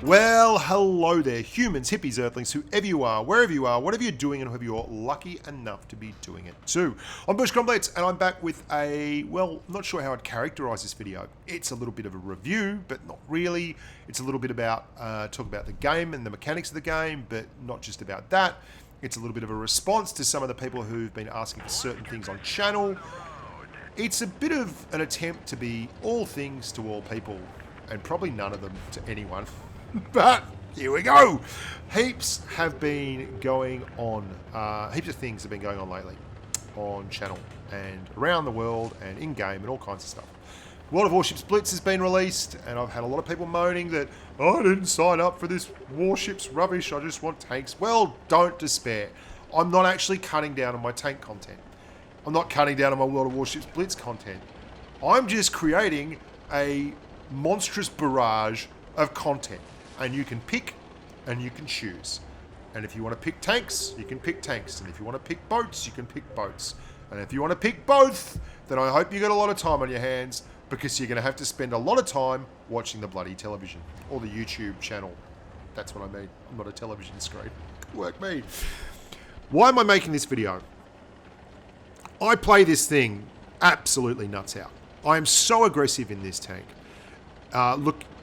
Well, hello there, humans, hippies, earthlings, whoever you are, wherever you are, whatever you're doing, and whoever you're lucky enough to be doing it too. I'm Bushka Blitz, and I'm back with a, well, not sure how I'd characterize this video. It's a little bit of a review, but not really. It's a little bit about, talk about the game and the mechanics of the game, but not just about that. It's a little bit of a response to some of the people who've been asking for certain things on channel. It's a bit of an attempt to be all things to all people, and probably none of them to anyone. But here we go. Heaps have been going on. Heaps of things have been going on lately on channel and around the world and in game and all kinds of stuff. World of Warships Blitz has been released, and I've had a lot of people moaning that I didn't sign up for this warships rubbish. I just want tanks. Well, don't despair. I'm not actually cutting down on my tank content. I'm not cutting down on my World of Warships Blitz content. I'm just creating a monstrous barrage of content. And you can pick and you can choose. And if you want to pick tanks, you can pick tanks. And if you want to pick boats, you can pick boats. And if you want to pick both, then I hope you got a lot of time on your hands, because you're going to have to spend a lot of time watching the bloody television or the YouTube channel. That's what I mean. I'm not a television screen. Work me. Why am I making this video? I play this thing absolutely nuts out. I am so aggressive in this tank.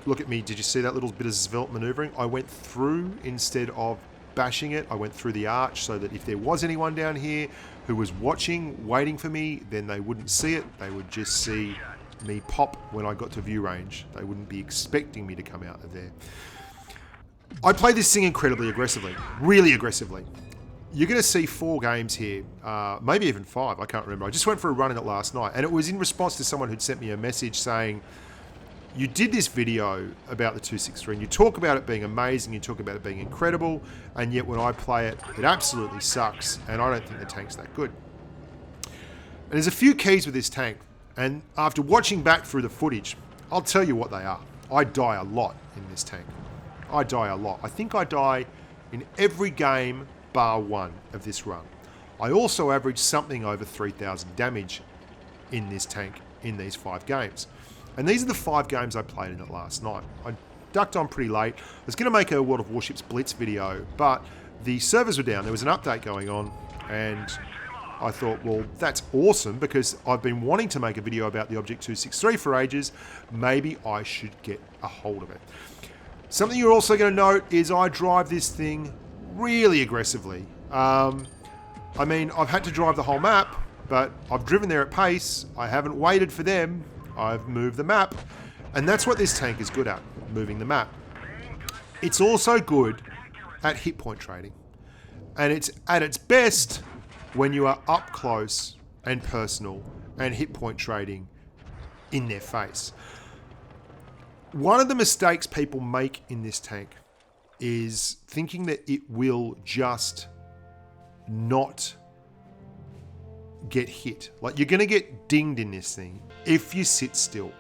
Look at me. Did you see that little bit of svelte maneuvering? I went through instead of bashing it. I went through the arch so that if there was anyone down here who was watching, waiting for me, then they wouldn't see it. They would just see me pop when I got to view range. They wouldn't be expecting me to come out of there. I play this thing incredibly aggressively. Really aggressively. You're going to see 4 games here, maybe even 5, I can't remember. I just went for a run in it last night, and it was in response to someone who'd sent me a message saying, you did this video about the 263 and you talk about it being amazing, you talk about it being incredible, and yet when I play it, it absolutely sucks, and I don't think the tank's that good. And there's a few keys with this tank, and after watching back through the footage, I'll tell you what they are. I die a lot in this tank. I die a lot. I think I die in every game bar 1 of this run. I also average something over 3,000 damage in this tank in these 5 games. And these are the 5 games I played in it last night. I ducked on pretty late. I was going to make a World of Warships Blitz video, but the servers were down. There was an update going on, and I thought, well, that's awesome, because I've been wanting to make a video about the Obj.263 for ages. Maybe I should get a hold of it. Something you're also going to note is I drive this thing really aggressively. I mean, I've had to drive the whole map, but I've driven there at pace. I haven't waited for them. I've moved the map, and that's what this tank is good at, moving the map. It's also good at hit point trading, and it's at its best when you are up close and personal and hit point trading in their face. One of the mistakes people make in this tank is thinking that it will just not get hit. Like, you're going to get dinged in this thing if you sit still,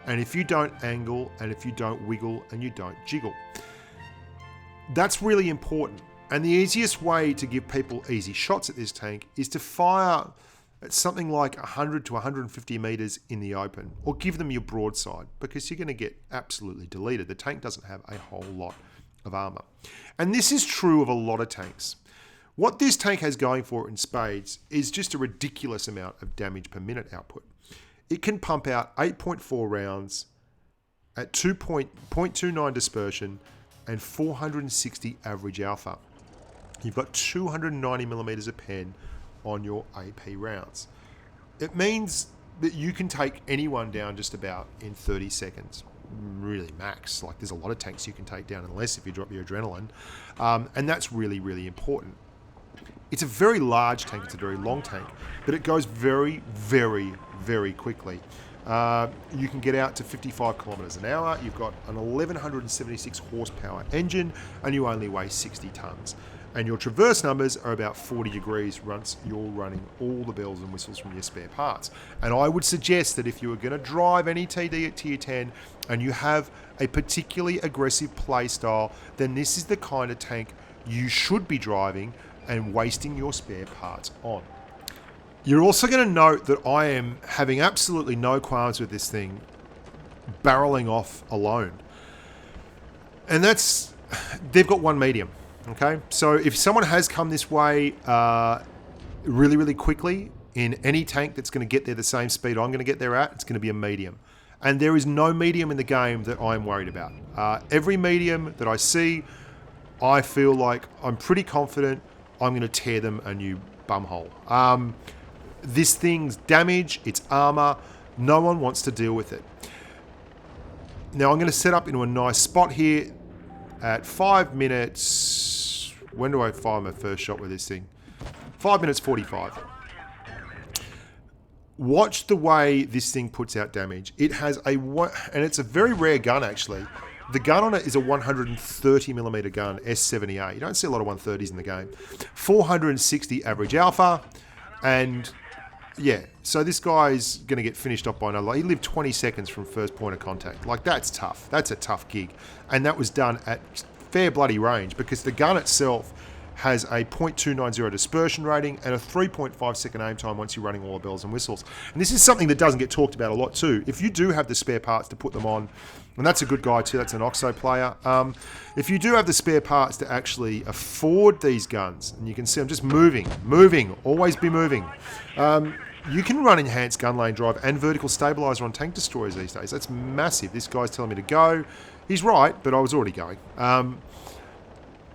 and if you don't angle, and if you don't wiggle, and you don't jiggle. That's really important. And the easiest way to give people easy shots at this tank is to fire at something like 100 to 150 meters in the open, or give them your broadside, because you're going to get absolutely deleted. The tank doesn't have a whole lot of armor. And this is true of a lot of tanks. What this tank has going for it in spades is just a ridiculous amount of damage per minute output. It can pump out 8.4 rounds at 2.29 dispersion and 460 average alpha. You've got 290 millimeters of pen on your AP rounds. It means that you can take anyone down just about in 30 seconds. Really max. Like, there's a lot of tanks you can take down in less if you drop your adrenaline. And that's really, really important. It's a very large tank, it's a very long tank, but it goes very, very, very quickly. You can get out to 55 kilometers an hour. You've got an 1176 horsepower engine, and you only weigh 60 tons. And your traverse numbers are about 40 degrees once you're running all the bells and whistles from your spare parts. And I would suggest that if you are going to drive any TD at tier 10 and you have a particularly aggressive play style, then this is the kind of tank you should be driving and wasting your spare parts on. You're also going to note that I am having absolutely no qualms with this thing barreling off alone. And they've got one medium, okay? So if someone has come this way really, really quickly in any tank that's going to get there the same speed I'm going to get there at, it's going to be a medium. And there is no medium in the game that I'm worried about. Every medium that I see, I feel like I'm pretty confident I'm going to tear them a new bumhole. This thing's damage, its armor, no one wants to deal with it. Now I'm going to set up into a nice spot here at 5 minutes. When do I fire my first shot with this thing? 5 minutes 45. Watch the way this thing puts out damage. It has and it's a very rare gun actually. The gun on it is a 130mm gun, S78. You don't see a lot of 130s in the game. 460 average alpha, and yeah, so this guy's going to get finished off by another. He lived 20 seconds from first point of contact. Like, that's tough. That's a tough gig. And that was done at fair bloody range because the gun itself has a 0.290 dispersion rating and a 3.5 second aim time once you're running all the bells and whistles. And this is something that doesn't get talked about a lot too. If you do have the spare parts to put them on, and that's a good guy too, that's an Oxo player. If you do have the spare parts to actually afford these guns, and you can see I'm just moving, always be moving. You can run enhanced gun lane drive and vertical stabilizer on tank destroyers these days. That's massive. This guy's telling me to go. He's right, but I was already going.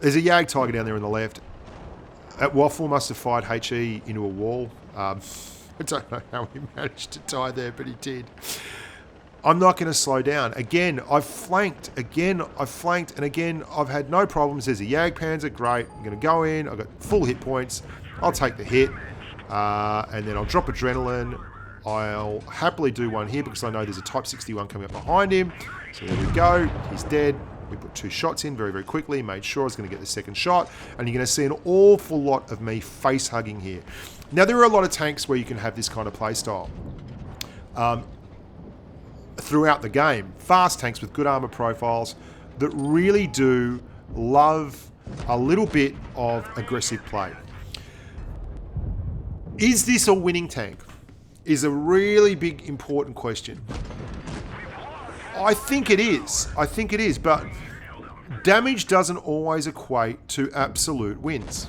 There's a Yag Tiger down there on the left. At Waffle must have fired HE into a wall. I don't know how he managed to die there, but he did. I'm not going to slow down. Again, I've flanked. And again, I've had no problems. There's a Yag Panzer. Great. I'm going to go in. I've got full hit points. I'll take the hit. And then I'll drop adrenaline. I'll happily do one here because I know there's a Type 61 coming up behind him. So there we go. He's dead. We put 2 shots in very, very quickly. Made sure I was going to get the second shot. And you're going to see an awful lot of me face hugging here. Now, there are a lot of tanks where you can have this kind of play style. Throughout the game. Fast tanks with good armor profiles that really do love a little bit of aggressive play. Is this a winning tank? Is a really big, important question. I think it is. But damage doesn't always equate to absolute wins.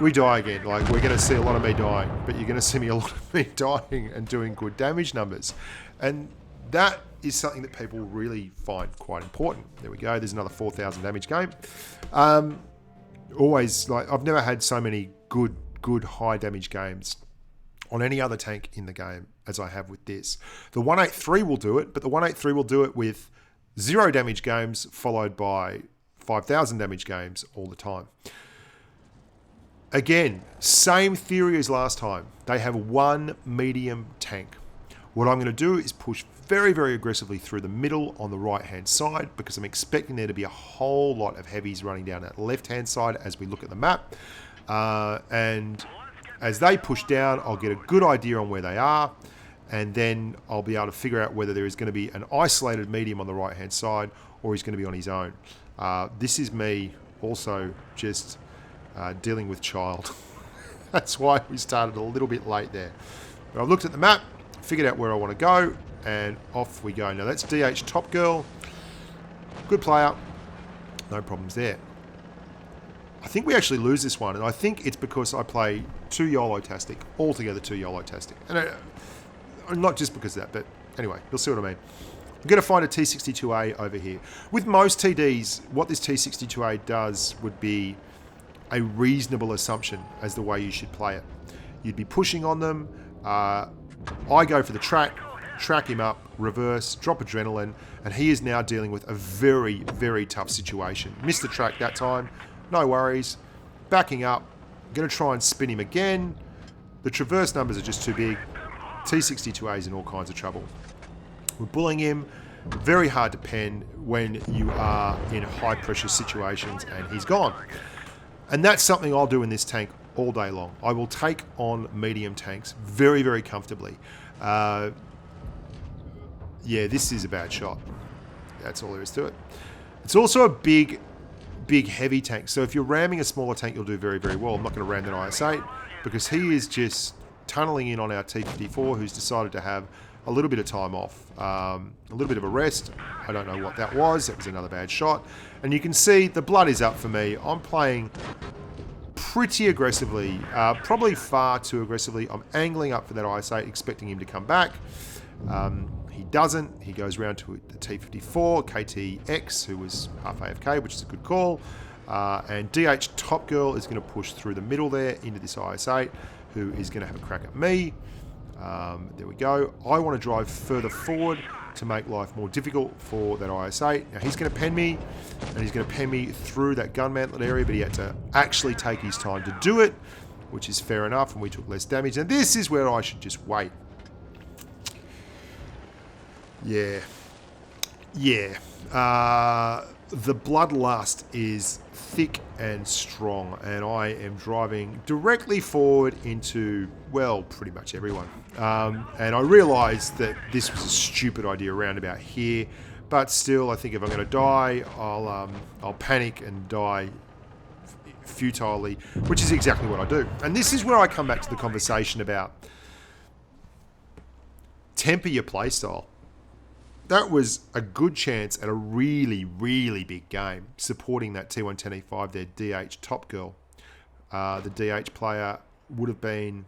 We die again. Like, we're going to see a lot of me dying, but you're going to see me a lot of me dying and doing good damage numbers. And that is something that people really find quite important. There we go. There's another 4,000 damage game. Always, like, I've never had so many good high damage games on any other tank in the game as I have with this. The 183 will do it, but the 183 will do it with 0 damage games followed by 5,000 damage games all the time. Again, same theory as last time. They have one medium tank. What I'm going to do is push very, very aggressively through the middle on the right-hand side because I'm expecting there to be a whole lot of heavies running down that left-hand side as we look at the map. And as they push down, I'll get a good idea on where they are, and then I'll be able to figure out whether there is going to be an isolated medium on the right-hand side or he's going to be on his own. This is me also just dealing with child. That's why we started a little bit late there. But I've looked at the map, figured out where I want to go, and off we go. Now that's DH Top Girl. Good player. No problems there. I think we actually lose this one, and I think it's because I play too YOLO-tastic. Altogether too YOLO-tastic. And not just because of that, but anyway, you'll see what I mean. I'm going to find a T62A over here. With most TDs, what this T62A does would be a reasonable assumption as the way you should play it. You'd be pushing on them. I go for the track him up, reverse, drop adrenaline, and he is now dealing with a very, very tough situation. Missed the track that time. No worries. Backing up. I'm going to try and spin him again. The traverse numbers are just too big. T62A's in all kinds of trouble. We're bullying him. Very hard to pen when you are in high pressure situations, and he's gone. And that's something I'll do in this tank all day long. I will take on medium tanks very, very comfortably. Yeah, this is a bad shot. That's all there is to it. It's also a big heavy tank. So if you're ramming a smaller tank, you'll do very, very well. I'm not going to ram that IS-8 because he is just tunneling in on our T-54, who's decided to have a little bit of time off, a little bit of a rest. I don't know what that was. That was another bad shot. And you can see the blood is up for me. I'm playing pretty aggressively, probably far too aggressively. I'm angling up for that IS-8, expecting him to come back. He doesn't. He goes round to the T-54, KTX, who was half AFK, which is a good call. And DH Top Girl is going to push through the middle there into this IS-8, who is going to have a crack at me. There we go. I want to drive further forward to make life more difficult for that IS-8. Now he's going to pen me, and he's going to pen me through that gun mantlet area, but he had to actually take his time to do it, which is fair enough, and we took less damage. And this is where I should just wait. Yeah. The bloodlust is thick and strong, and I am driving directly forward into, well, pretty much everyone. And I realised that this was a stupid idea around about here, but still, I think if I'm going to die, I'll panic and die futilely, which is exactly what I do. And this is where I come back to the conversation about temper your playstyle. That was a good chance at a really, really big game, supporting that T110E5 there, DH Top Girl. The DH player would have been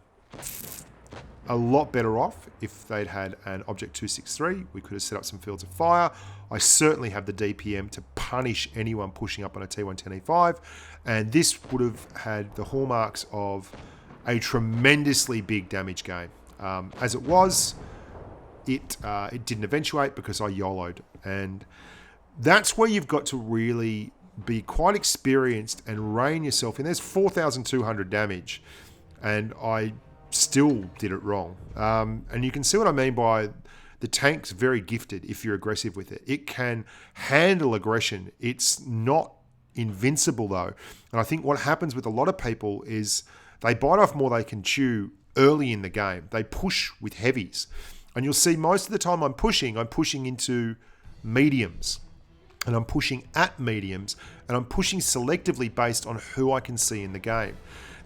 a lot better off if they'd had an Obj.263. We could have set up some fields of fire. I certainly have the DPM to punish anyone pushing up on a T110E5, and this would have had the hallmarks of a tremendously big damage game. As it was, it didn't eventuate because I YOLO'd, and that's where you've got to really be quite experienced and rein yourself in. There's 4,200 damage, and I still did it wrong. And you can see what I mean by the tank's very gifted if you're aggressive with it. It can handle aggression. It's not invincible though. And I think what happens with a lot of people is they bite off more they can chew early in the game. They push with heavies. And you'll see most of the time I'm pushing into mediums. And I'm pushing at mediums. And I'm pushing selectively based on who I can see in the game.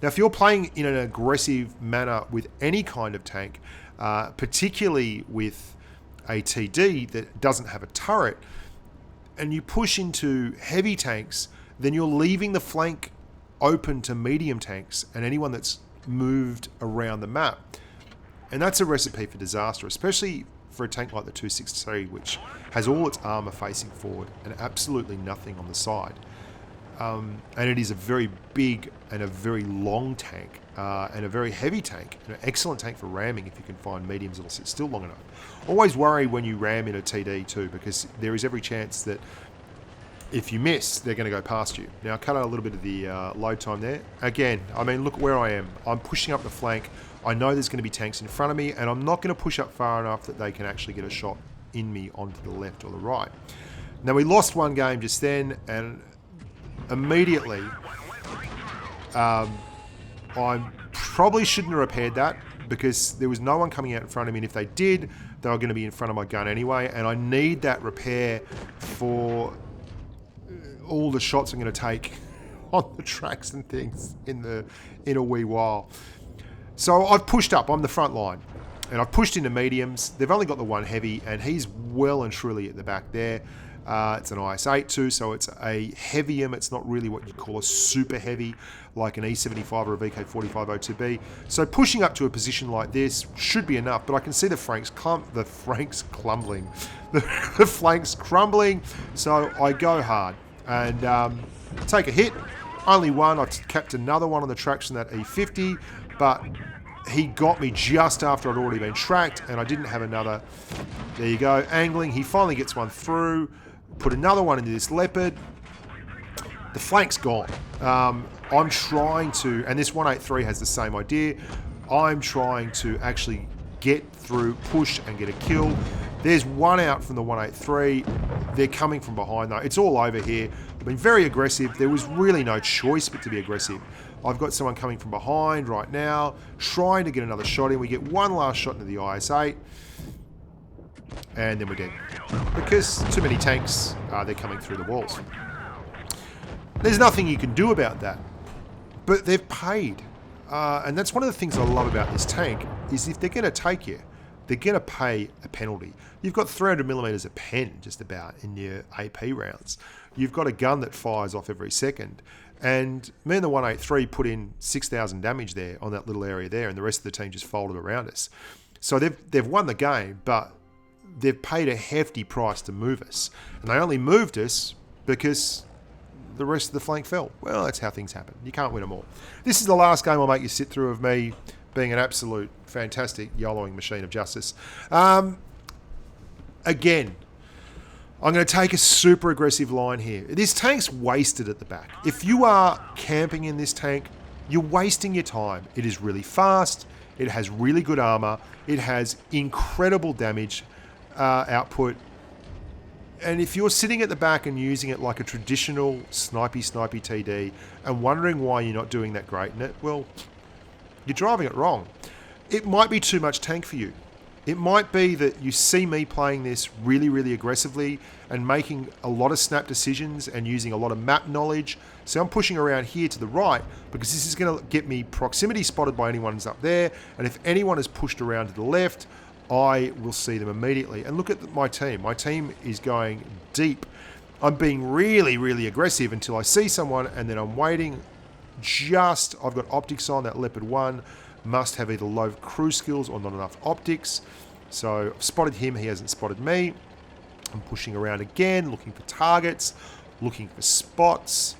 Now, if you're playing in an aggressive manner with any kind of tank, particularly with a TD that doesn't have a turret, and you push into heavy tanks, then you're leaving the flank open to medium tanks and anyone that's moved around the map. And that's a recipe for disaster, especially for a tank like the 263, which has all its armor facing forward and absolutely nothing on the side. And it is a very big and a very long tank and a very heavy tank. An excellent tank for ramming if you can find mediums that'll sit still long enough. Always worry when you ram in a TD too, because there is every chance that if you miss, they're going to go past you. Now, I cut out a little bit of the load time there. Again, I mean, look where I am. I'm pushing up the flank. I know there's going to be tanks in front of me, and I'm not going to push up far enough that they can actually get a shot in me onto the left or the right. Now, we lost one game just then, and immediately, I probably shouldn't have repaired that because there was no one coming out in front of me, and if they did, they were going to be in front of my gun anyway, and I need that repair for all the shots I'm going to take on the tracks and things in a wee while. So I've pushed up. I'm the front line, and I've pushed into mediums. They've only got the one heavy, and he's well and truly at the back there. It's an IS-8 too, so it's a heavium. It's not really what you'd call a super heavy, like an E75 or a VK4502B. So pushing up to a position like this should be enough, but I can see the flanks crumbling. So I go hard and take a hit. Only one. I capped another one on the tracks in that E50, but he got me just after I'd already been tracked, and I didn't have another. There you go, angling. He finally gets one through. Put another one into this leopard. The flank's gone. I'm trying to, and this 183 has the same idea. I'm trying to actually get through, push, and get a kill. There's one out from the 183. They're coming from behind though. It's all over here. I've been very aggressive. There was really no choice but to be aggressive. I've got someone coming from behind right now, trying to get another shot in. We get one last shot into the IS-8. And then we're dead. Because too many tanks, they're coming through the walls. There's nothing you can do about that. But they've paid. And that's one of the things I love about this tank, is if they're going to take you, they're going to pay a penalty. You've got 300mm of pen just about in your AP rounds. You've got a gun that fires off every second. And me and the 183 put in 6,000 damage there on that little area there, and the rest of the team just folded around us. So they've won the game, but they've paid a hefty price to move us. And they only moved us because the rest of the flank fell. Well, that's how things happen. You can't win them all. This is the last game I'll make you sit through of me being an absolute fantastic YOLOing machine of justice. Again, I'm going to take a super aggressive line here. This tank's wasted at the back. If you are camping in this tank, you're wasting your time. It is really fast. It has really good armor. It has incredible damage output. And if you're sitting at the back and using it like a traditional snipey TD and wondering why you're not doing that great in it, well, you're driving it wrong. It might be too much tank for you. It might be that you see me playing this really, really aggressively and making a lot of snap decisions and using a lot of map knowledge. So I'm pushing around here to the right because this is going to get me proximity spotted by anyone who's up there. And if anyone is pushed around to the left, I will see them immediately. And look at my team. My team is going deep. I'm being really, really aggressive until I see someone, and then I'm waiting. I've got optics on. That Leopard 1 must have either low crew skills or not enough optics. So I've spotted him. He hasn't spotted me. I'm pushing around again, looking for targets, looking for spots.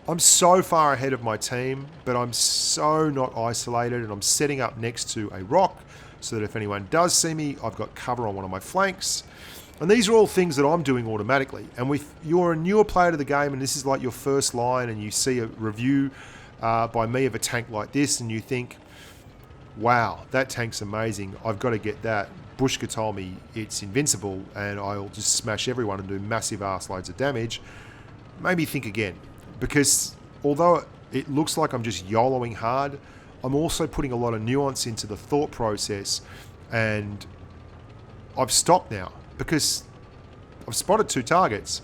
I'm so far ahead of my team, but I'm so not isolated, and I'm setting up next to a rock so that if anyone does see me, I've got cover on one of my flanks. And these are all things that I'm doing automatically. And if you're a newer player to the game and this is like your first line and you see a review by me of a tank like this and you think, wow, that tank's amazing, I've got to get that. Bushka told me it's invincible and I'll just smash everyone and do massive arse loads of damage. Maybe think again. Because although it looks like I'm just YOLOing hard, I'm also putting a lot of nuance into the thought process, and I've stopped now because I've spotted 2 targets.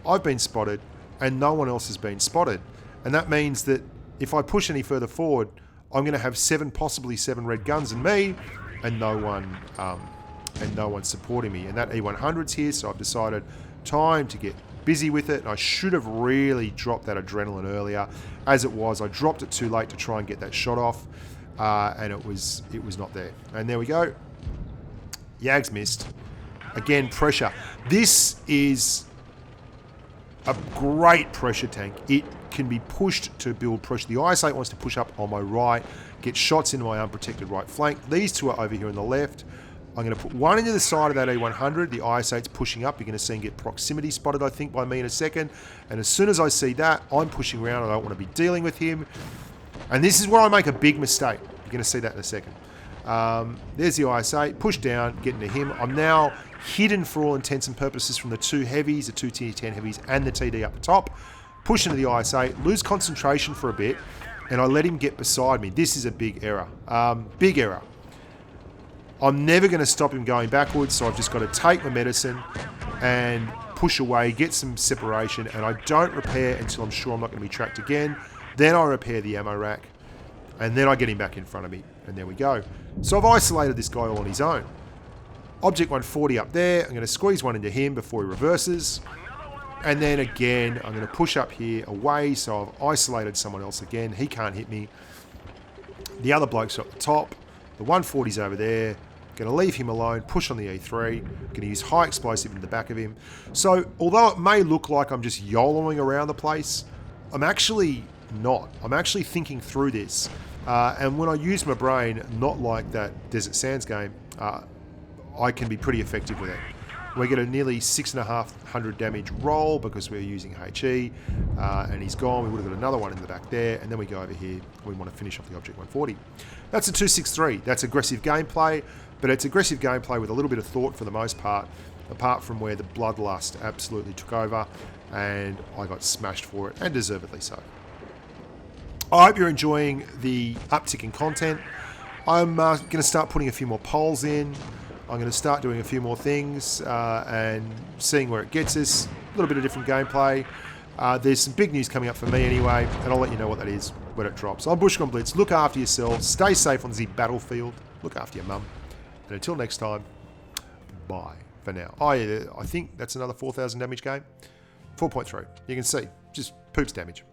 I've been spotted and no one else has been spotted. And that means that if I push any further forward, I'm going to have possibly seven red guns in me and no one's supporting me. And that E100's here, so I've decided time to get busy with it. I should have really dropped that adrenaline earlier. As it was, I dropped it too late to try and get that shot off, and it was not there. And there we go. Yags missed. Again, pressure. This is a great pressure tank. It can be pushed to build pressure. The IS-8 wants to push up on my right, get shots into my unprotected right flank. These two are over here on the left. I'm going to put one into the side of that E100. The IS-8's pushing up. You're going to see him get proximity spotted, I think, by me in a second. And as soon as I see that, I'm pushing around. I don't want to be dealing with him. And this is where I make a big mistake. You're going to see that in a second. There's the IS-8. Push down, get into him. I'm now hidden for all intents and purposes from the 2 heavies, the 2 tier 10 heavies, and the TD up the top. Push into the IS-8, lose concentration for a bit, and I let him get beside me. This is a big error. Big error. I'm never going to stop him going backwards, so I've just got to take my medicine and push away, get some separation, and I don't repair until I'm sure I'm not going to be tracked again. Then I repair the ammo rack, and then I get him back in front of me, and there we go. So I've isolated this guy all on his own. Object 140 up there, I'm going to squeeze one into him before he reverses, and then again, I'm going to push up here away, so I've isolated someone else again. He can't hit me. The other bloke's up the top. The 140's over there. Going to leave him alone, push on the E3. Going to use high explosive in the back of him. So, although it may look like I'm just YOLOing around the place, I'm actually not. I'm actually thinking through this. And when I use my brain, not like that Desert Sands game, I can be pretty effective with it. We get a nearly 6,500 damage roll because we're using HE, and he's gone. We would have got another one in the back there, and then we go over here. We want to finish off the Object 140. That's a 263. That's aggressive gameplay, but it's aggressive gameplay with a little bit of thought for the most part, apart from where the bloodlust absolutely took over, and I got smashed for it, and deservedly so. I hope you're enjoying the uptick in content. I'm going to start putting a few more polls in. I'm going to start doing a few more things and seeing where it gets us. A little bit of different gameplay. There's some big news coming up for me anyway, and I'll let you know what that is when it drops. I'm Bushka on Blitz. Look after yourselves. Stay safe on the battlefield. Look after your mum. And until next time, bye for now. Oh yeah, I think that's another 4,000 damage game. 4.3. You can see, just poops damage.